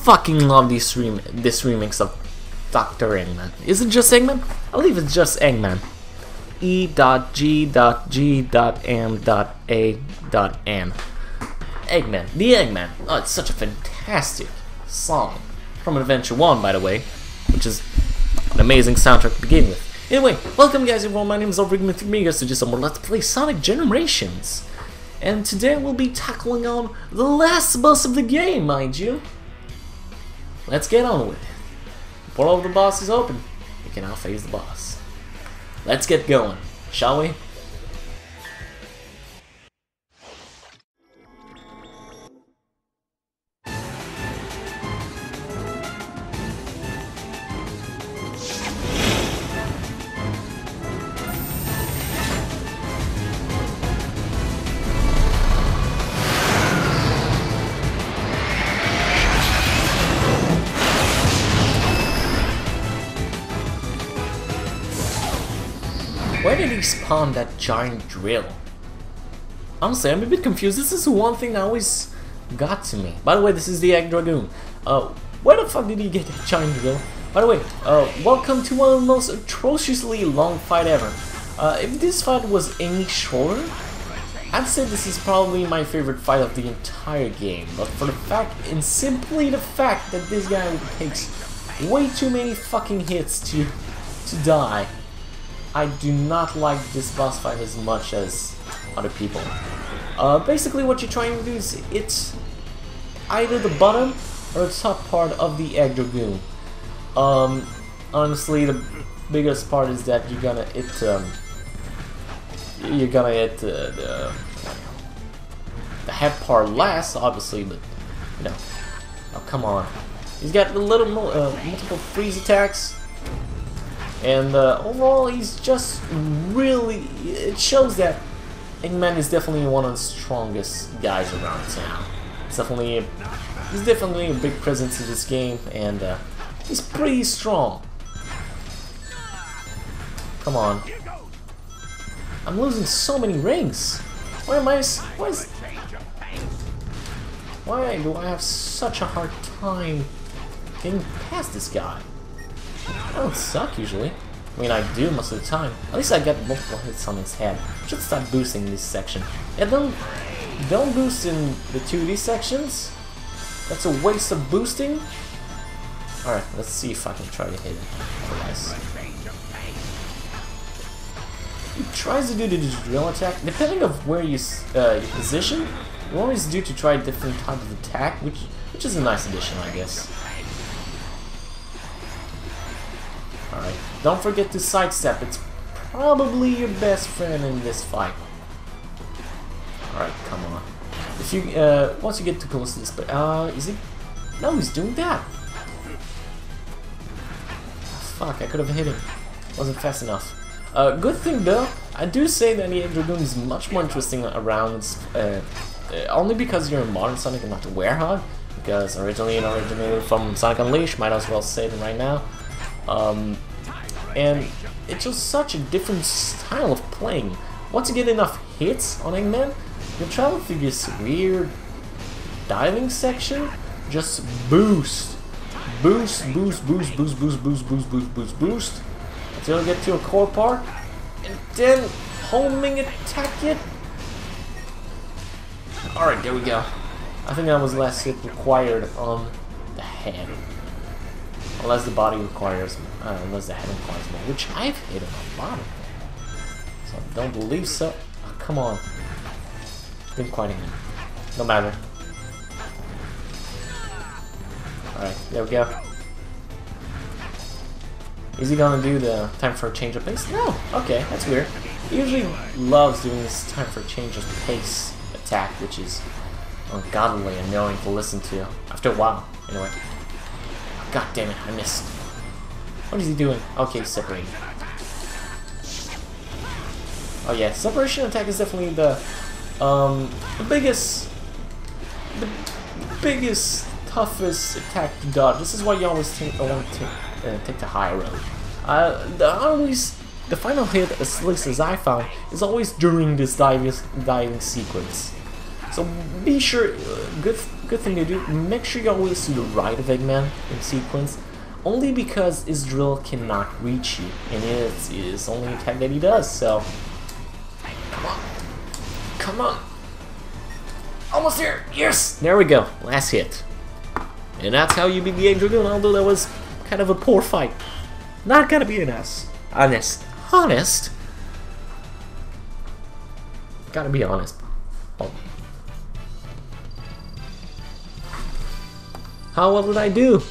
fucking love this remix of Dr. Eggman. Is it just Eggman? I believe it's just Eggman. E.G.G.M.A.N. Eggman. The Eggman. Oh, it's such a fantastic song. From Adventure 1, by the way. Which is an amazing soundtrack to begin with. Anyway, welcome guys everyone, my name is Ulfric to just some more Let's Play Sonic Generations. And today we'll be tackling on the last boss of the game, mind you. Let's get on with it. The portal of the boss is open. We can now face the boss. Let's get going, shall we? Where did he spawn that giant drill? Honestly, I'm a bit confused. This is one thing that always got to me. By the way, this is the Egg Dragoon. Where the fuck did he get that giant drill? By the way, welcome to one of the most atrociously long fight ever. If this fight was any shorter, I'd say this is probably my favorite fight of the entire game. But for the fact, and simply the fact that this guy takes way too many fucking hits to die, I do not like this boss fight as much as other people. Basically what you're trying to do is it's either the bottom or the top part of the Egg Dragoon. Honestly, the biggest part is that you're gonna hit the head part last, obviously, but you know, oh come on. He's got the little multiple freeze attacks. And overall, he's just really... It shows that Eggman is definitely one of the strongest guys around town. He's definitely a big presence in this game, and he's pretty strong. Come on. I'm losing so many rings. Why do I have such a hard time getting past this guy? I don't suck usually. I mean, I do most of the time. At least I get multiple hits on his head. Should start boosting this section. Yeah, don't boost in the 2D sections. That's a waste of boosting. Alright, let's see if I can try to hit him. Otherwise, he tries to do the drill attack. Depending on where you your position, you always do to try different type of attack, which is a nice addition, I guess. Alright, don't forget to sidestep, it's probably your best friend in this fight. Alright, come on. If you, once you get too close to this, but, is he? No, he's doing that! Fuck, I could have hit him. Wasn't fast enough. Good thing though, I do say that the Egg Dragoon is much more interesting around, only because you're in Modern Sonic and not the Werehog, because originally it originated from Sonic Unleashed, might as well say it right now. And it's just such a different style of playing. Once you get enough hits on Eggman, you'll travel through this weird diving section. Just boost. Boost, boost, boost, boost, boost, boost, boost, boost, boost, boost. Until you get to a core part. And then homing attack it. Alright, there we go. I think that was the last hit required on the head. Unless the body requires, unless the head requires more, which I've hit him a lot of. So I don't believe so. Oh, come on. Didn't quite hit him. No matter. Alright, there we go. Is he gonna do the time for a change of pace? No! Okay, that's weird. He usually loves doing this time for a change of pace attack, which is ungodly annoying to listen to after a while. Anyway. God damn it, I missed. What is he doing? Okay, he's separating. Oh yeah, separation attack is definitely the biggest, toughest attack to dodge. This is why you always want to take the high road. The final hit, at least as I found, is always during this diving sequence. So be sure, good thing to do. Make sure you always to the right of Eggman in sequence, only because his drill cannot reach you, and it is only attack that he does. So, come on, come on, almost there. Yes, there we go. Last hit, and that's how you beat the Egg Dragoon. Although that was kind of a poor fight. Not gonna be honest. Gotta be honest. Oh. How well did I do?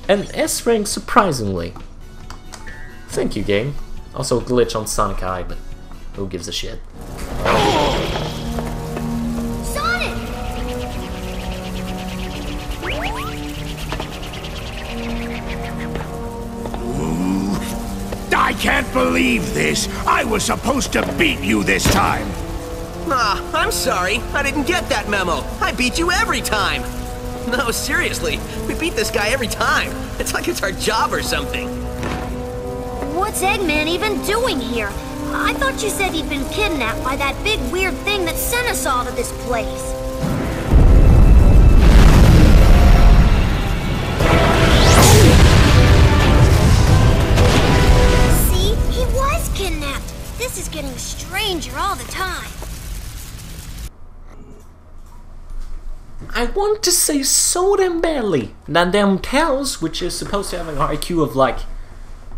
An S rank, surprisingly. Thank you, game. Also, glitch on Sonic Eye, but who gives a shit? Sonic! I can't believe this! I was supposed to beat you this time! Ah, I'm sorry. I didn't get that memo. I beat you every time. No, seriously. We beat this guy every time. It's like it's our job or something. What's Eggman even doing here? I thought you said he'd been kidnapped by that big weird thing that sent us all to this place. See? He was kidnapped. This is getting stranger all the time. I want to say so damn badly that them Tails, which is supposed to have an IQ of like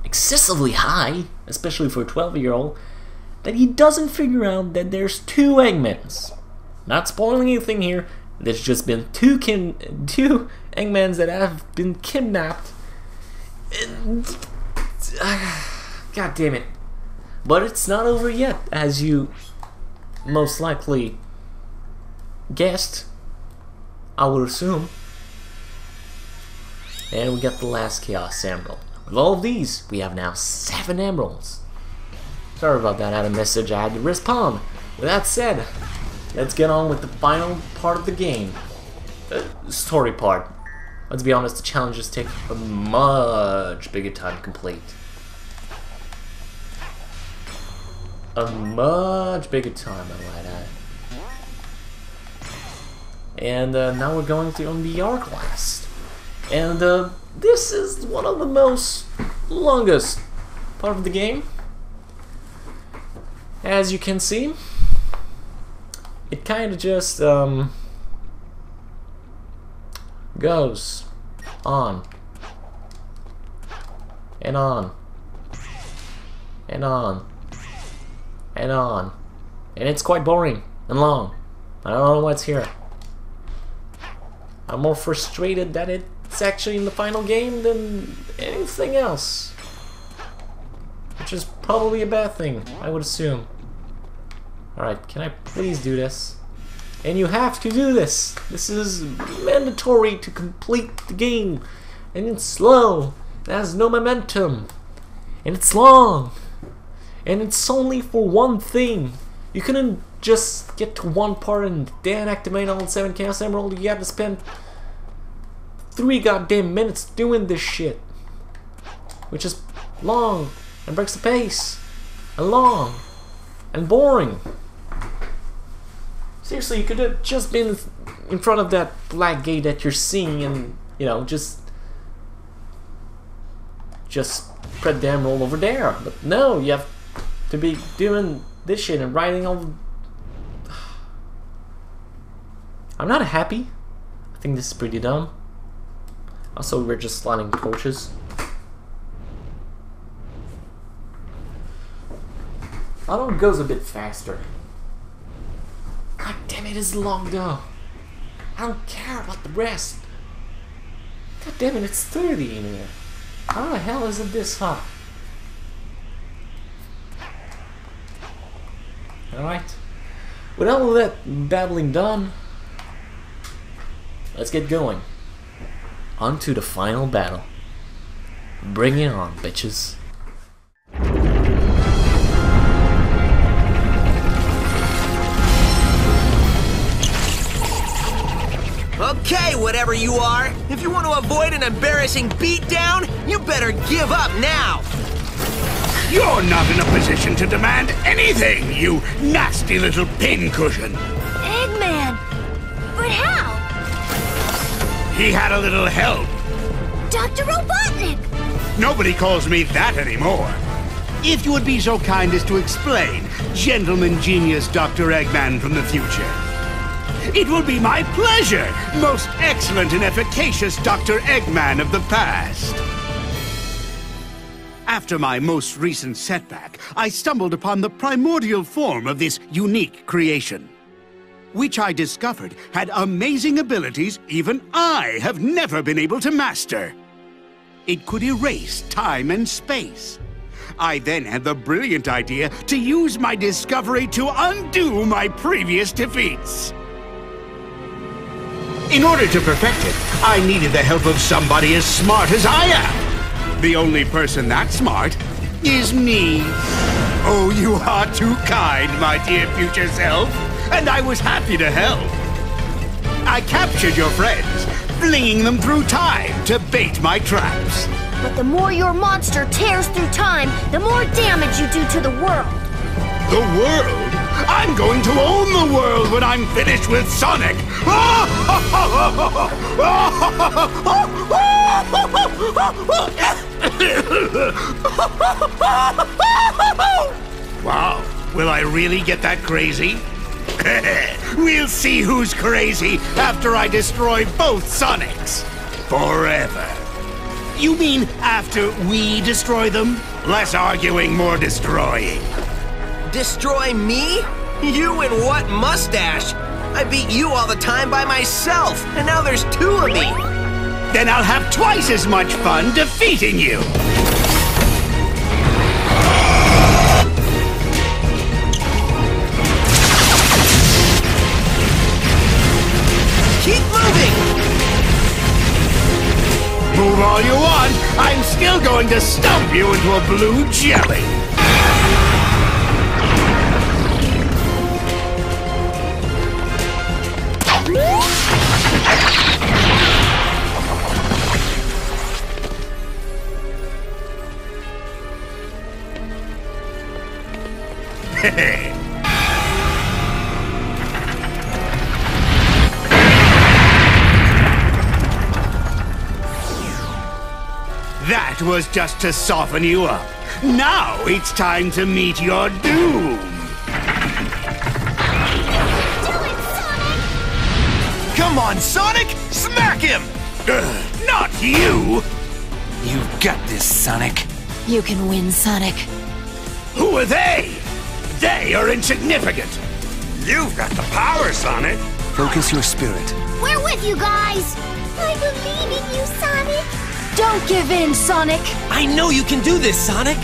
excessively high, especially for a 12-year-old, that he doesn't figure out that there's two Eggmans. Not spoiling anything here. There's just been two Eggmans that have been kidnapped. And, God damn it! But it's not over yet, as you most likely guessed. I would assume. And we got the last Chaos Emerald. With all of these, we have now 7 emeralds. Sorry about that, I had a message I had to respond. With that said, let's get on with the final part of the game. The story part. Let's be honest, the challenges take a much bigger time to complete. A much bigger time, I might add. And now we're going to on the Arclast. And this is one of the most longest part of the game. As you can see, it kind of just goes on and on and on and on, and it's quite boring and long. I don't know what's here. I'm more frustrated that it's actually in the final game than anything else, which is probably a bad thing, I would assume. Alright, can I please do this? And you have to do this! This is mandatory to complete the game. And it's slow, it has no momentum, and it's long, and it's only for one thing. You couldn't just get to one part and then activate all 7 Chaos Emerald. You had to spend 3 goddamn minutes doing this shit, which is long and breaks the pace, and long and boring. Seriously, you could have just been in front of that black gate that you're seeing and, you know, just spread the emerald over there. But no, you have to be doing this shit and writing all. I'm not happy. I think this is pretty dumb. Also, we're just sliding torches. I know it goes a bit faster. God damn it, it's long though. I don't care about the rest. God damn it, it's 30 in here. How the hell is it this hot? Alright. With all of that babbling done, let's get going. On to the final battle. Bring it on, bitches. Okay, whatever you are. If you want to avoid an embarrassing beatdown, you better give up now. You're not in a position to demand anything, you nasty little pincushion. Eggman! But how? he had a little help. Dr. Robotnik! Nobody calls me that anymore. If you would be so kind as to explain, gentleman genius Dr. Eggman from the future. It will be my pleasure, most excellent and efficacious Dr. Eggman of the past. After my most recent setback, I stumbled upon the primordial form of this unique creation, which I discovered had amazing abilities even I have never been able to master. It could erase time and space. I then had the brilliant idea to use my discovery to undo my previous defeats. In order to perfect it, I needed the help of somebody as smart as I am. The only person that smart is me. Oh, you are too kind, my dear future self, and I was happy to help. I captured your friends, flinging them through time to bait my traps. But the more your monster tears through time, the more damage you do to the world. The world? I'm going to own the world when I'm finished with Sonic! Wow, will I really get that crazy? We'll see who's crazy after I destroy both Sonics. Forever. You mean after we destroy them? Less arguing, more destroying. Destroy me? You and what mustache? I beat you all the time by myself, and now there's two of me. Then I'll have twice as much fun defeating you. Keep moving! Move all you want, I'm still going to stomp you into a blue jelly. That was just to soften you up. Now it's time to meet your doom. Do it, Sonic! Come on, Sonic! Smack him! Not you! You've got this, Sonic. You can win, Sonic. Who are they? They are insignificant. You've got the power, Sonic. Focus your spirit. We're with you guys! I believe in you, Sonic! Don't give in, Sonic! I know you can do this, Sonic!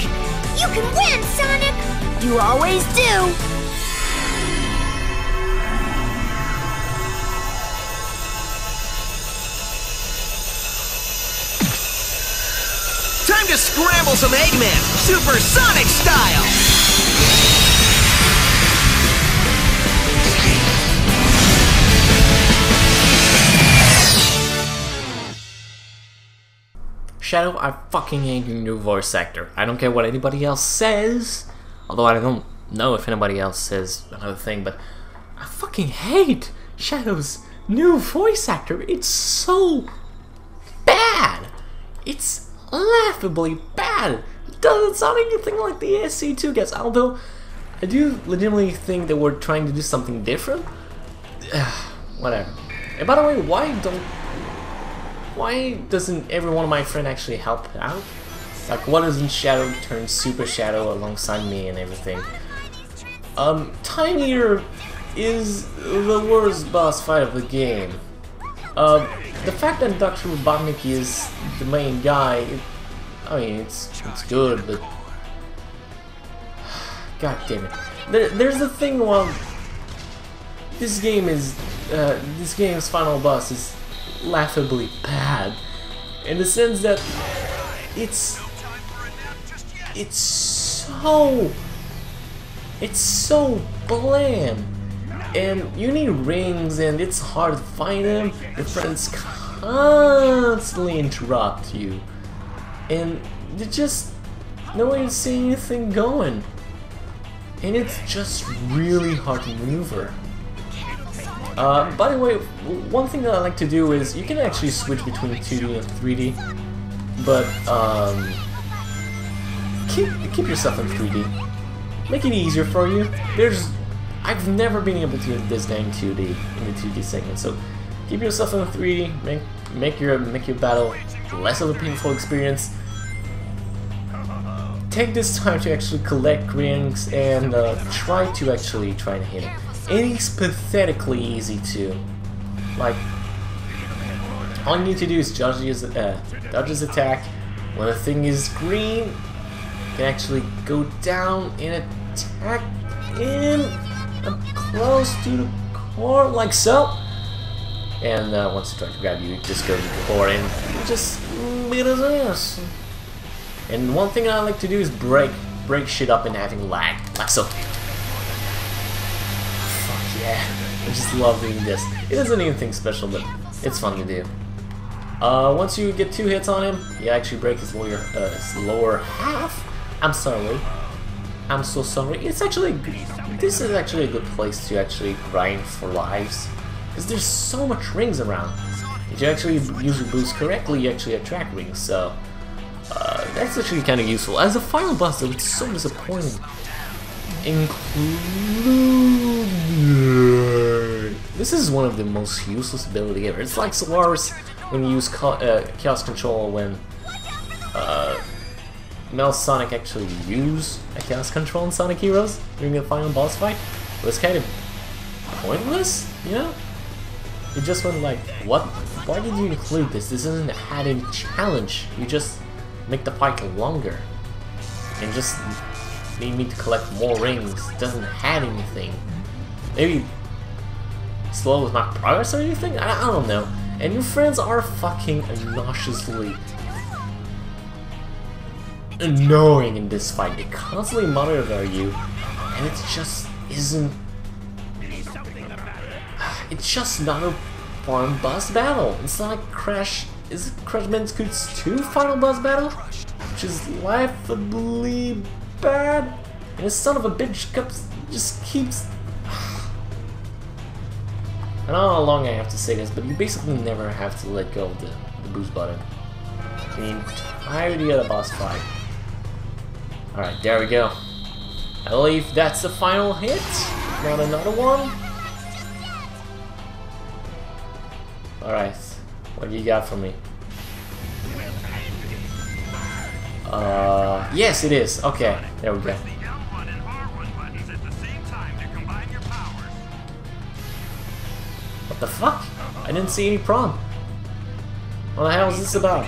You can win, Sonic! You always do! Time to scramble some Eggman, Supersonic style! Shadow, I fucking hate your new voice actor. I don't care what anybody else says, although I don't know if anybody else says another thing, but I fucking hate Shadow's new voice actor. It's so bad. It's laughably bad. It doesn't sound anything like the SC2 gets, although I do legitimately think that we're trying to do something different. Whatever. And by the way, why doesn't every one of my friends actually help out? Like, why doesn't Shadow turn Super Shadow alongside me and everything? Time Eater is the worst boss fight of the game. The fact that Dr. Robotnik is the main guy, I mean, it's good, but god damn it. There's the thing while this game's final boss is laughably bad, in the sense that it's so bland, and you need rings, and it's hard to find them. Your friends constantly interrupt you, and there's just no way to see anything going, and it's just really hard to maneuver. By the way, one thing that I like to do is you can actually switch between 2D and 3D, but keep yourself in 3D. Make it easier for you. I've never been able to do this game in 2D in the 2D segment, so keep yourself in 3D. Make your battle less of a painful experience. Take this time to actually collect rings and try and hit him. It is pathetically easy too. Like, all you need to do is dodge his attack. When the thing is green, you can actually go down and attack him up close to the core, like so. And once he tries to grab you, just go to the core and just beat his ass. And one thing I like to do is break shit up and having lag, like so. Fuck yeah, I just love doing this. It isn't anything special, but it's fun to do. Once you get 2 hits on him, you actually break his lower half. I'm sorry. I'm so sorry. This is actually a good place to actually grind for lives, because there's so much rings around. If you actually use your boost correctly, you actually attract rings, so that's actually kind of useful. As a final boss though, it's so disappointing. This is one of the most useless ability ever. It's like Solaris when you use Chaos Control when Mel Sonic actually use a Chaos Control in Sonic Heroes during the final boss fight. It was kind of pointless, you know? You just went like, what? Why did you include this? This isn't a added challenge. You just make the fight longer and just need me to collect more rings. It doesn't add anything. Maybe slows my progress or anything? I don't know. And your friends are fucking nauseously annoying in this fight. They constantly monitor you, and it just isn't. It's just not a fun boss battle. It's not like Crash. Is it Crash Bandicoot's 2 final boss battle? Which is laughably bad. And this son of a bitch just keeps. I don't know how long I have to say this, but you basically never have to let go of the boost button the entirety of the boss fight. Alright, there we go. I believe that's the final hit. Not another one. Alright, what do you got for me? Yes it is. Okay, there we go. What the fuck? I didn't see any prompt. What the hell is this about?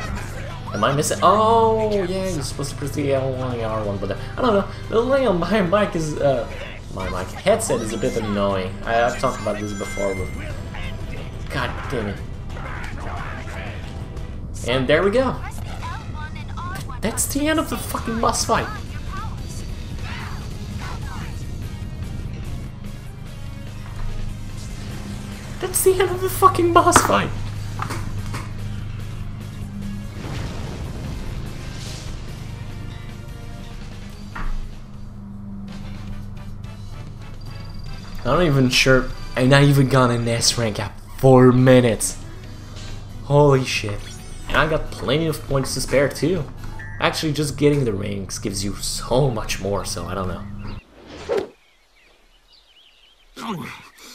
Am I missing? Oh yeah, you're supposed to press the L1 and R1, but I don't know. The delay on my mic is my headset is a bit annoying. I've talked about this before, but god damn it. And there we go. That's the end of the fucking boss fight. That's the end of the fucking boss fight. I'm not even sure. I'm not even gonna an S rank at 4 minutes. Holy shit. And I got plenty of points to spare too. Actually, just getting the rings gives you so much more, so I don't know.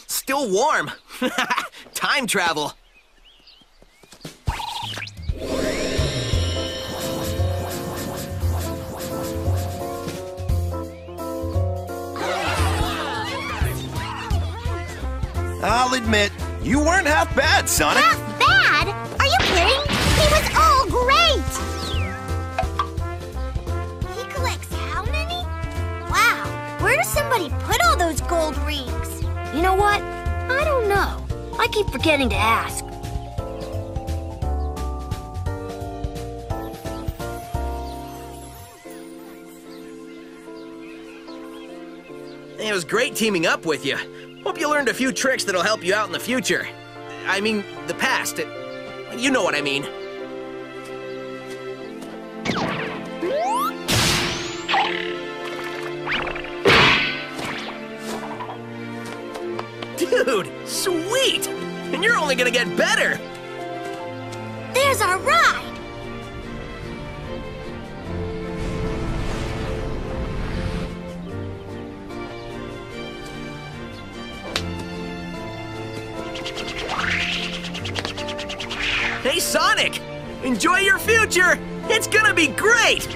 Still warm. Time travel. I'll admit, you weren't half bad, Sonic. Half bad? Are you kidding? He was all great! He collects how many? Wow, where does somebody put all those gold rings? You know what? I don't know. I keep forgetting to ask. It was great teaming up with you. Hope you learned a few tricks that'll help you out in the future. I mean, the past. You know what I mean. Dude, sweet! And you're only gonna get better! There's our ride! Hey, Sonic! Enjoy your future! It's gonna be great!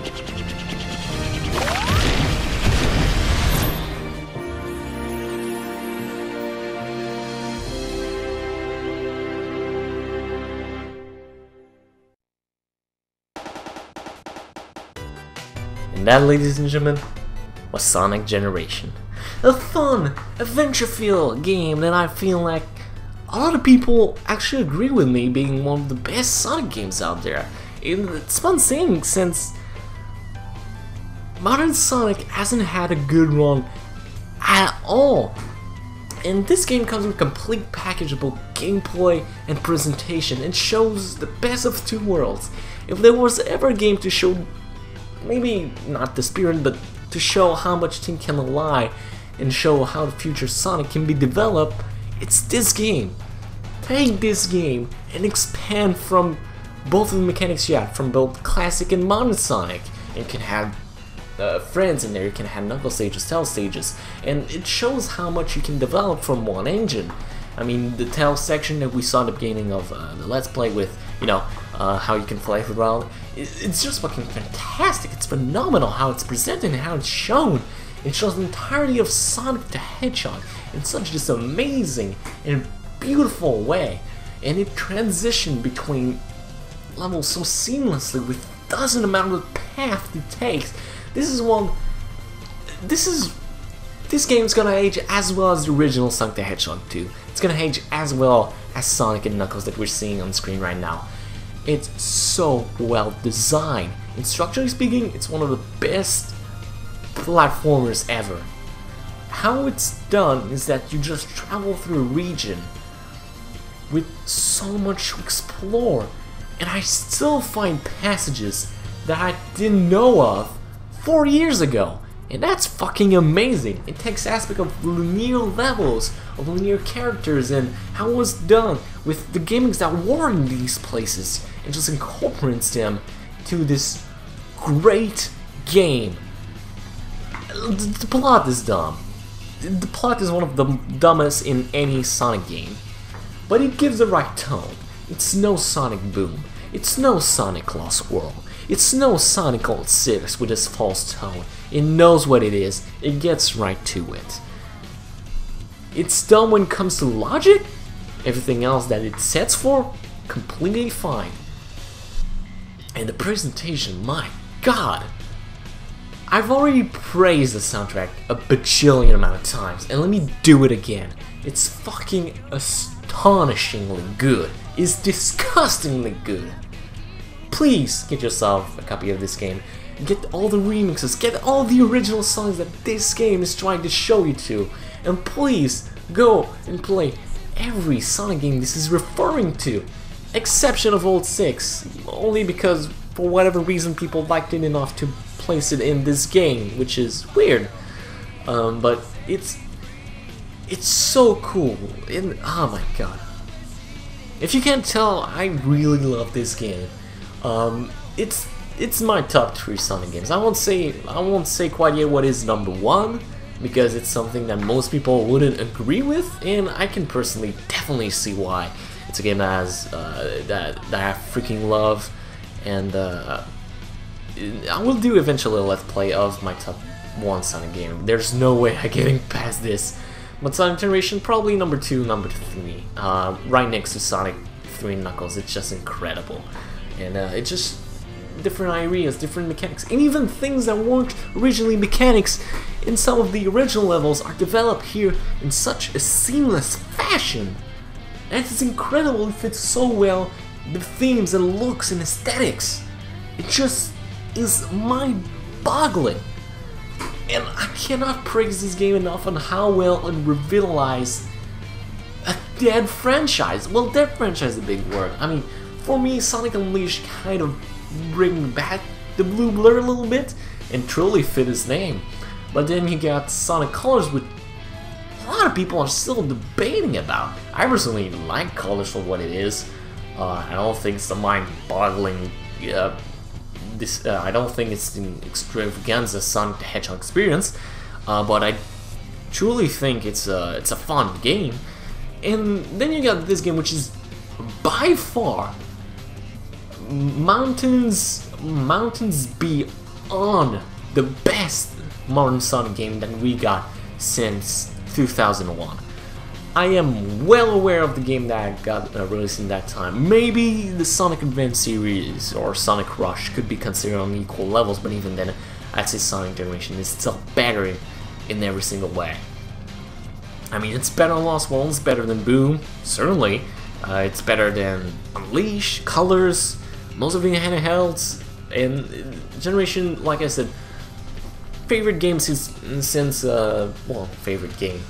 And that, ladies and gentlemen, was Sonic Generation. A fun, adventure-filled game that I feel like a lot of people actually agree with me being one of the best Sonic games out there. It's fun saying since modern Sonic hasn't had a good run at all. And this game comes with complete packageable gameplay and presentation and shows the best of two worlds. If there was ever a game to show, maybe not the spirit, but to show how much Team can lie and show how the future Sonic can be developed, it's this game. Take this game and expand from both of the mechanics you have, from both classic and modern Sonic. You can have friends in there, you can have Knuckles stages, Tails stages, and it shows how much you can develop from one engine. I mean, the Tails section that we saw at the beginning of the Let's Play with, you know, how you can fly around, it's just fucking fantastic. It's phenomenal how it's presented and how it's shown. It shows the entirety of Sonic the Hedgehog in such just amazing and beautiful way, and it transitioned between levels so seamlessly with doesn't amount of path it takes. This game's gonna age as well as the original Sonic the Hedgehog 2. It's gonna age as well as Sonic and Knuckles that we're seeing on screen right now. It's so well designed, and structurally speaking, it's one of the best platformers ever. How it's done is that you just travel through a region with so much to explore, and I still find passages that I didn't know of 4 years ago, and that's fucking amazing. It takes aspect of linear levels, of linear characters, and how it was done with the gimmicks that were in these places, and just incorporates them to this great game. The plot is dumb. The plot is one of the dumbest in any Sonic game, but it gives the right tone. It's no Sonic Boom. It's no Sonic Lost World. It's no Sonic 06 with its false tone. It knows what it is. It gets right to it. It's dumb when it comes to logic. Everything else that it sets for, completely fine. And the presentation, my god. I've already praised the soundtrack a bajillion amount of times, and let me do it again. It's fucking astonishingly good. It's disgustingly good. Please get yourself a copy of this game. Get all the remixes, get all the original songs that this game is trying to show you to. And please go and play every Sonic game this is referring to. Exception of 06, only because for whatever reason people liked it enough to place it in this game, which is weird. But it's so cool. Oh my god. If you can't tell, I really love this game. It's my top 3 Sonic games. I won't say quite yet what is number 1, because it's something that most people wouldn't agree with, and I can personally definitely see why. It's a game that has that I freaking love, and I will do eventually a Let's Play of my top 1 Sonic game. There's no way I'm getting past this. But Sonic Generation, probably number 2, number 3, right next to Sonic 3 Knuckles. It's just incredible. And it's just different areas, different mechanics, and even things that weren't originally mechanics in some of the original levels are developed here in such a seamless fashion. And it's incredible, it fits so well, the themes and looks and aesthetics. It just is mind-boggling. And I cannot praise this game enough on how well it revitalized a dead franchise. Well, dead franchise is a big word. I mean, for me, Sonic Unleashed kind of bring back the Blue Blur a little bit and truly fit his name. But then you got Sonic Colors, which a lot of people are still debating about. I personally like Colors for what it is. I don't think it's a mind-boggling. I don't think it's an extravaganza Sonic the Hedgehog experience, but I truly think it's a fun game. And then you got this game, which is by far mountains beyond the best modern Sonic game that we got since 2001. I am well aware of the game that got released in that time. Maybe the Sonic Advance series or Sonic Rush could be considered on equal levels, but even then, I'd say Sonic Generation is still better in every single way. I mean, it's better than Lost World, it's better than Boom, certainly. It's better than Unleash, Colors, most of the handhelds, and Generation, like I said, favorite game since well, favorite game.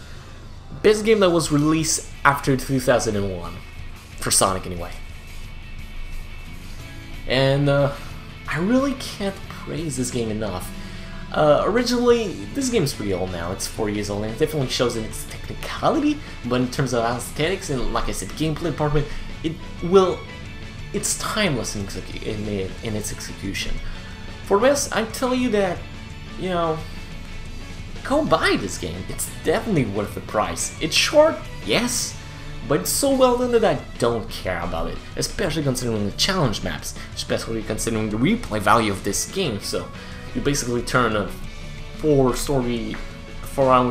Best game that was released after 2001, for Sonic anyway. And I really can't praise this game enough. Originally, this game is pretty old now, it's 4 years old, and it definitely shows in its technicality, but in terms of aesthetics and, like I said, gameplay department, it's timeless in its execution. For this, I tell you that, you know, go buy this game. It's definitely worth the price. It's short, yes, but it's so well done that I don't care about it, especially considering the challenge maps, especially considering the replay value of this game. So you basically turn a 4-hour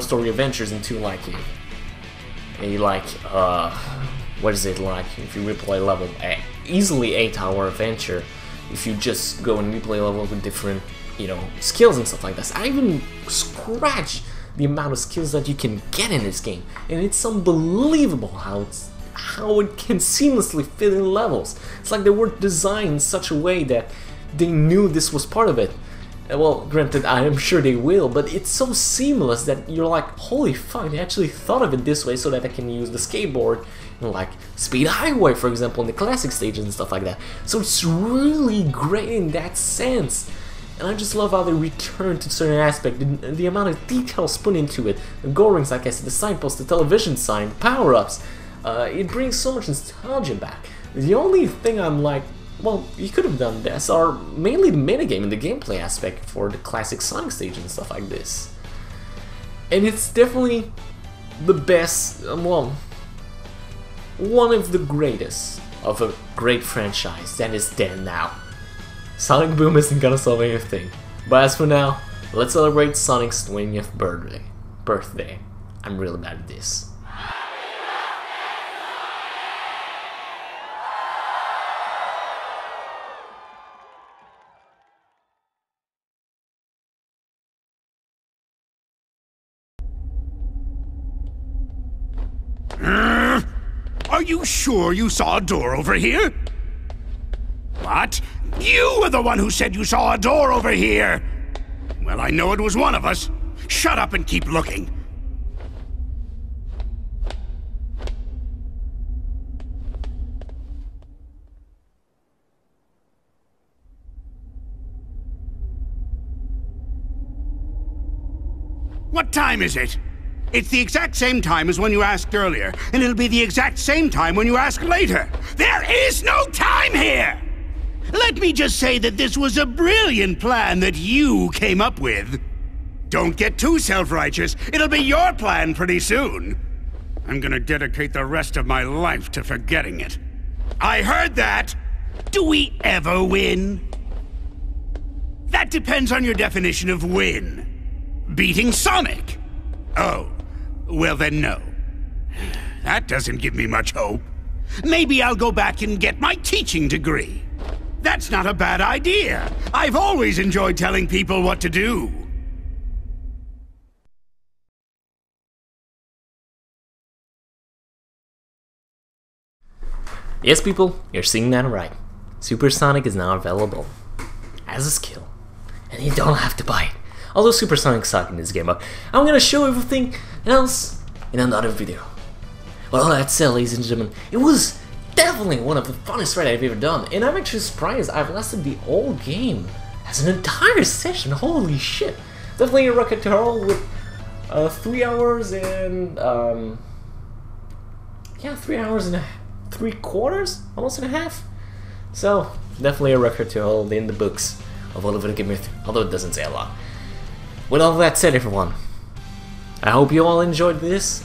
story adventures into like what is it like if you replay level easily 8-hour adventure if you just go and replay level with different, you know, skills and stuff like that. I even scratch the amount of skills that you can get in this game, and it's unbelievable how it can seamlessly fit in levels. It's like they were designed in such a way that they knew this was part of it. Well, granted, I am sure they will, but it's so seamless that you're like, holy fuck, they actually thought of it this way so that I can use the skateboard in like Speed Highway, for example, in the classic stages and stuff like that. So it's really great in that sense. And I just love how they return to certain aspects, the amount of details put into it, the goal rings, like I said, the signpost, the television sign, the power-ups. It brings so much nostalgia back. The only thing I'm like, well, you could have done this, are mainly the minigame and the gameplay aspect for the classic Sonic stage and stuff like this. And it's definitely the best, well, one of the greatest of a great franchise that is dead now. Sonic Boom isn't gonna solve anything, but as for now, let's celebrate Sonic's 20th birthday. I'm really bad at this. Are you sure you saw a door over here? What? You were the one who said you saw a door over here! Well, I know it was one of us. Shut up and keep looking. What time is it? It's the exact same time as when you asked earlier, and it'll be the exact same time when you ask later. There is no time here! Let me just say that this was a brilliant plan that you came up with. Don't get too self-righteous. It'll be your plan pretty soon. I'm gonna dedicate the rest of my life to forgetting it. I heard that! Do we ever win? That depends on your definition of win. Beating Sonic? Oh, well then no. That doesn't give me much hope. Maybe I'll go back and get my teaching degree. That's not a bad idea. I've always enjoyed telling people what to do. Yes, people, you're seeing that right. Super Sonic is now available as a skill, and you don't have to buy it. Although Super Sonic sucks in this game, but I'm gonna show everything else in another video. Well, all that said, ladies and gentlemen, it was definitely one of the funnest raids I've ever done, and I'm actually surprised I've lasted the whole game as an entire session. Holy shit! Definitely a rocket to hurl with 3 hours and yeah, 3 hours and 3/4, almost and a half. So definitely a record to hold in the books of All of Video Game 3, although it doesn't say a lot. With all that said, everyone, I hope you all enjoyed this.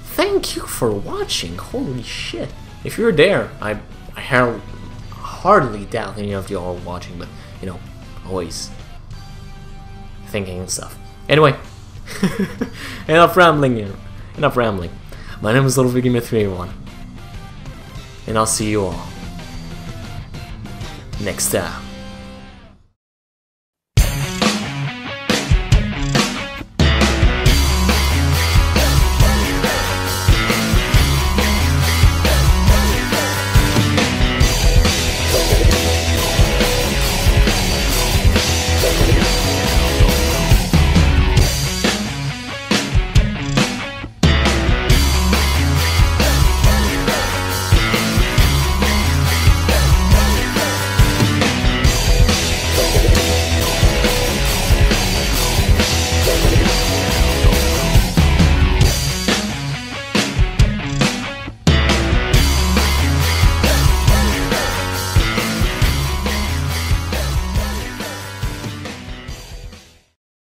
Thank you for watching. Holy shit! If you're there, I hardly doubt any of you are watching, but you know, always thinking and stuff. Anyway, enough rambling here. Enough rambling. My name is Little Video Game 3, everyone, and I'll see you all next time.